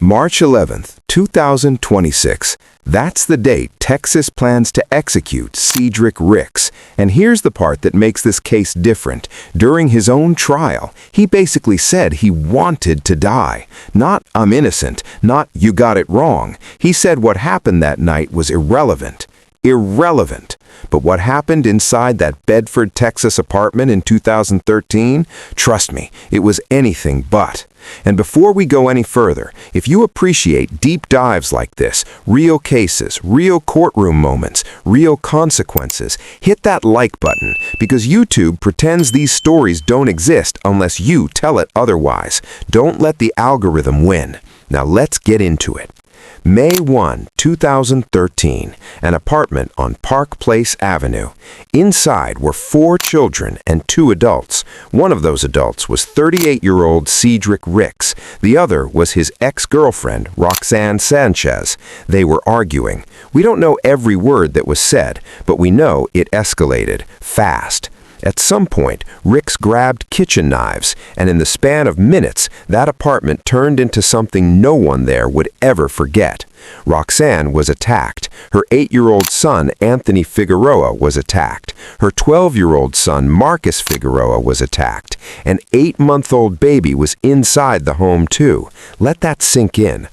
March 11th, 2026. That's the date Texas plans to execute Cedrick Ricks. And here's the part that makes this case different. During his own trial, he basically said he wanted to die. Not, "I'm innocent," not, "You got it wrong." He said what happened that night was irrelevant. Irrelevant. But what happened inside that Bedford, Texas apartment in 2013? Trust me, it was anything but. And before we go any further, if you appreciate deep dives like this, real cases, real courtroom moments, real consequences, hit that like button, because YouTube pretends these stories don't exist unless you tell it otherwise. Don't let the algorithm win. Now let's get into it. May 1, 2013, an apartment on Park Place Avenue. Inside were 4 children and 2 adults. One of those adults was 38-year-old Cedrick Ricks. The other was his ex-girlfriend, Roxanne Sanchez. They were arguing. We don't know every word that was said, but we know it escalated fast. At some point, Ricks grabbed kitchen knives, and in the span of minutes, that apartment turned into something no one there would ever forget. Roxanne was attacked. Her 8-year-old son, Anthony Figueroa, was attacked. Her 12-year-old son, Marcus Figueroa, was attacked. An 8-month-old baby was inside the home, too. Let that sink in.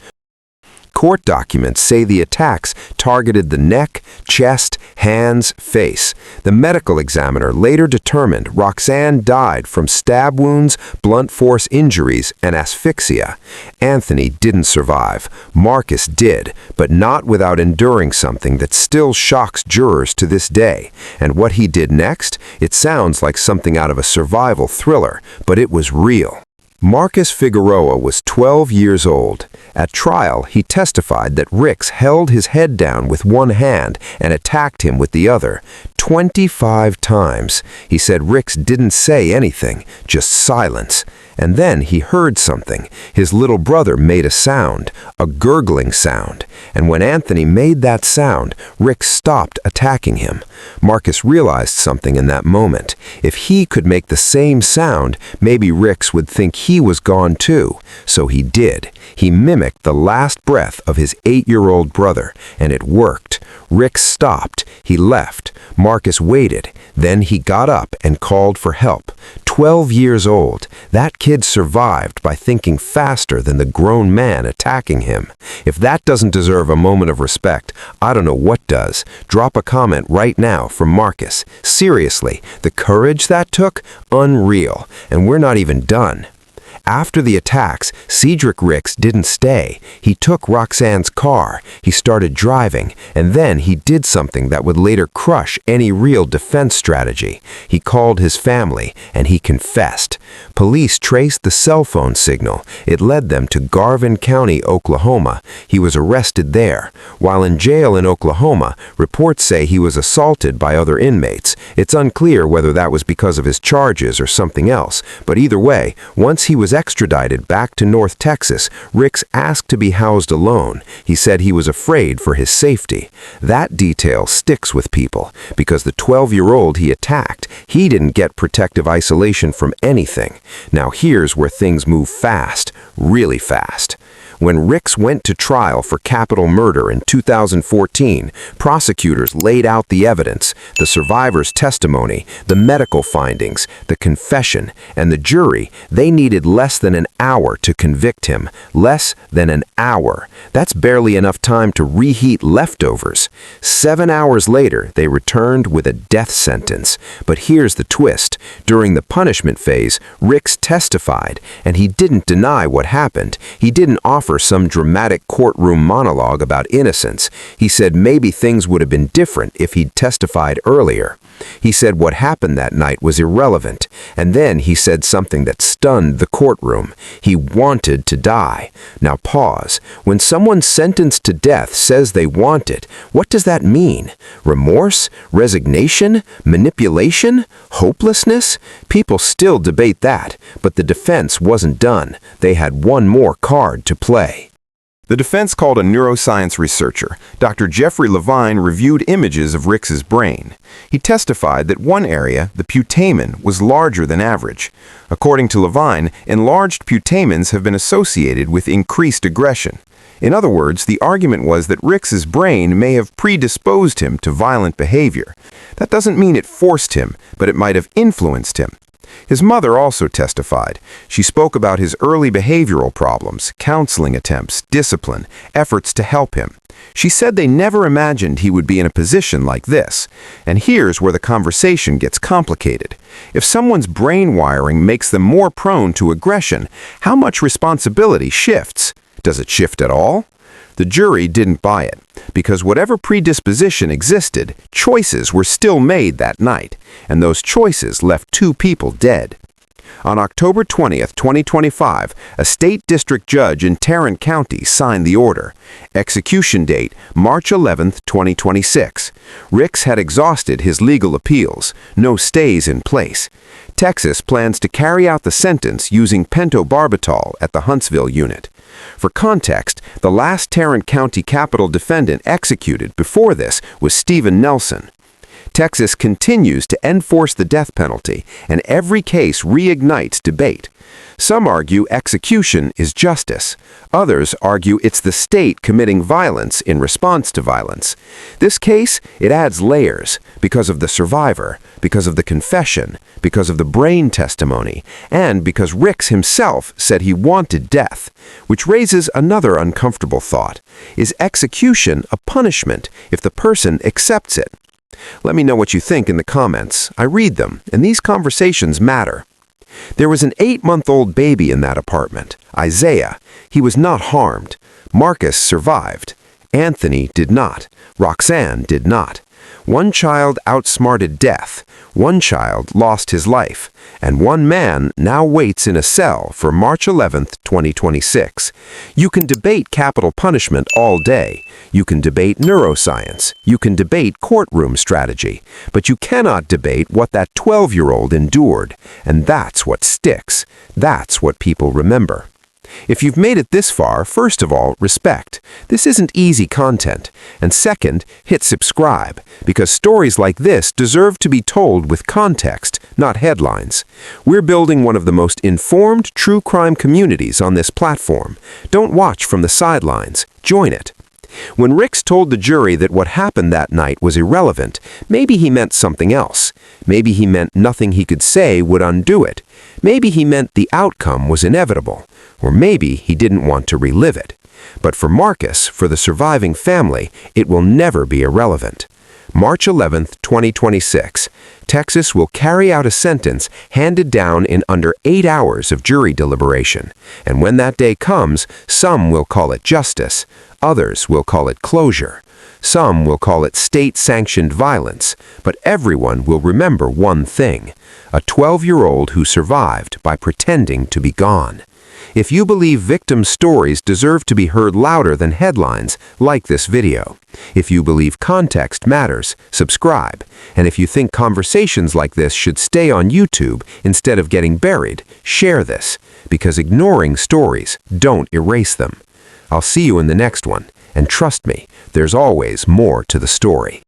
Court documents say the attacks targeted the neck, chest, hands, face. The medical examiner later determined Roxanne died from stab wounds, blunt force injuries, and asphyxia. Anthony didn't survive. Marcus did, but not without enduring something that still shocks jurors to this day. And what he did next? It sounds like something out of a survival thriller, but it was real. Marcus Figueroa was 12 years old. At trial, he testified that Ricks held his head down with one hand and attacked him with the other 25 times. He said Ricks didn't say anything, just silence. And then he heard something. His little brother made a sound, a gurgling sound. And when Anthony made that sound, Ricks stopped attacking him. Marcus realized something in that moment. If he could make the same sound, maybe Ricks would think he was gone too. So he did. He mimicked the last breath of his 8-year-old brother, and it worked. Ricks stopped. He left. Marcus waited. Then he got up and called for help. 12 years old. That kid survived by thinking faster than the grown man attacking him. If that doesn't deserve a moment of respect, I don't know what does. Drop a comment right now from Marcus. Seriously, the courage that took? Unreal. And we're not even done. After the attacks, Cedrick Ricks didn't stay. He took Roxanne's car, he started driving, and then he did something that would later crush any real defense strategy. He called his family, and he confessed. Police traced the cell phone signal. It led them to Garvin County, Oklahoma. He was arrested there. While in jail in Oklahoma, reports say he was assaulted by other inmates. It's unclear whether that was because of his charges or something else, but either way, once he was extradited back to North Texas, Ricks asked to be housed alone. He said he was afraid for his safety. That detail sticks with people, because the 12-year-old he attacked, he didn't get protective isolation from anything. Now here's where things move fast, really fast. When Ricks went to trial for capital murder in 2014, prosecutors laid out the evidence, the survivor's testimony, the medical findings, the confession, and the jury. They needed less than an hour to convict him. Less than an hour. That's barely enough time to reheat leftovers. 7 hours later, they returned with a death sentence. But here's the twist. During the punishment phase, Ricks testified, and he didn't deny what happened. He didn't offer some dramatic courtroom monologue about innocence. He said maybe things would have been different if he'd testified earlier. He said what happened that night was irrelevant, and then he said something that stunned the courtroom. He wanted to die. Now pause. When someone sentenced to death says they want it, what does that mean? Remorse? Resignation? Manipulation? Hopelessness? People still debate that, but the defense wasn't done. They had one more card to play. The defense called a neuroscience researcher. Dr. Jeffrey Levine reviewed images of Ricks's brain. He testified that one area, the putamen, was larger than average. According to Levine, enlarged putamens have been associated with increased aggression. In other words, the argument was that Ricks's brain may have predisposed him to violent behavior. That doesn't mean it forced him, but it might have influenced him. His mother also testified. She spoke about his early behavioral problems, counseling attempts, discipline, efforts to help him. She said they never imagined he would be in a position like this. And here's where the conversation gets complicated. If someone's brain wiring makes them more prone to aggression, how much responsibility shifts? Does it shift at all? The jury didn't buy it, because whatever predisposition existed, choices were still made that night, and those choices left 2 people dead. On October 20th, 2025, a state district judge in Tarrant County signed the order. Execution date, March 11th, 2026. Ricks had exhausted his legal appeals. No stays in place. Texas plans to carry out the sentence using pentobarbital at the Huntsville Unit. For context, the last Tarrant County capital defendant executed before this was Stephen Nelson. Texas continues to enforce the death penalty, and every case reignites debate. Some argue execution is justice. Others argue it's the state committing violence in response to violence. This case, it adds layers because of the survivor, because of the confession, because of the brain testimony, and because Ricks himself said he wanted death, which raises another uncomfortable thought. Is execution a punishment if the person accepts it? Let me know what you think in the comments. I read them, and these conversations matter. There was an 8-month-old baby in that apartment, Isaiah. He was not harmed. Marcus survived. Anthony did not. Roxanne did not. One child outsmarted death. One child lost his life. And one man now waits in a cell for March 11th, 2026. You can debate capital punishment all day. You can debate neuroscience. You can debate courtroom strategy. But you cannot debate what that 12-year-old endured. And that's what sticks. That's what people remember. If you've made it this far, first of all, respect. This isn't easy content. And second, hit subscribe, because stories like this deserve to be told with context, not headlines. We're building one of the most informed true crime communities on this platform. Don't watch from the sidelines. Join it. When Ricks told the jury that what happened that night was irrelevant, maybe he meant something else. Maybe he meant nothing he could say would undo it. Maybe he meant the outcome was inevitable. Or maybe he didn't want to relive it. But for Marcus, for the surviving family, it will never be irrelevant. March 11th, 2026, Texas will carry out a sentence handed down in under 8 hours of jury deliberation. And when that day comes, some will call it justice. Others will call it closure. Some will call it state-sanctioned violence. But everyone will remember one thing: a 12-year-old who survived by pretending to be gone. If you believe victim stories deserve to be heard louder than headlines, like this video. If you believe context matters, subscribe. And if you think conversations like this should stay on YouTube instead of getting buried, share this, because ignoring stories don't erase them. I'll see you in the next one, and trust me, there's always more to the story.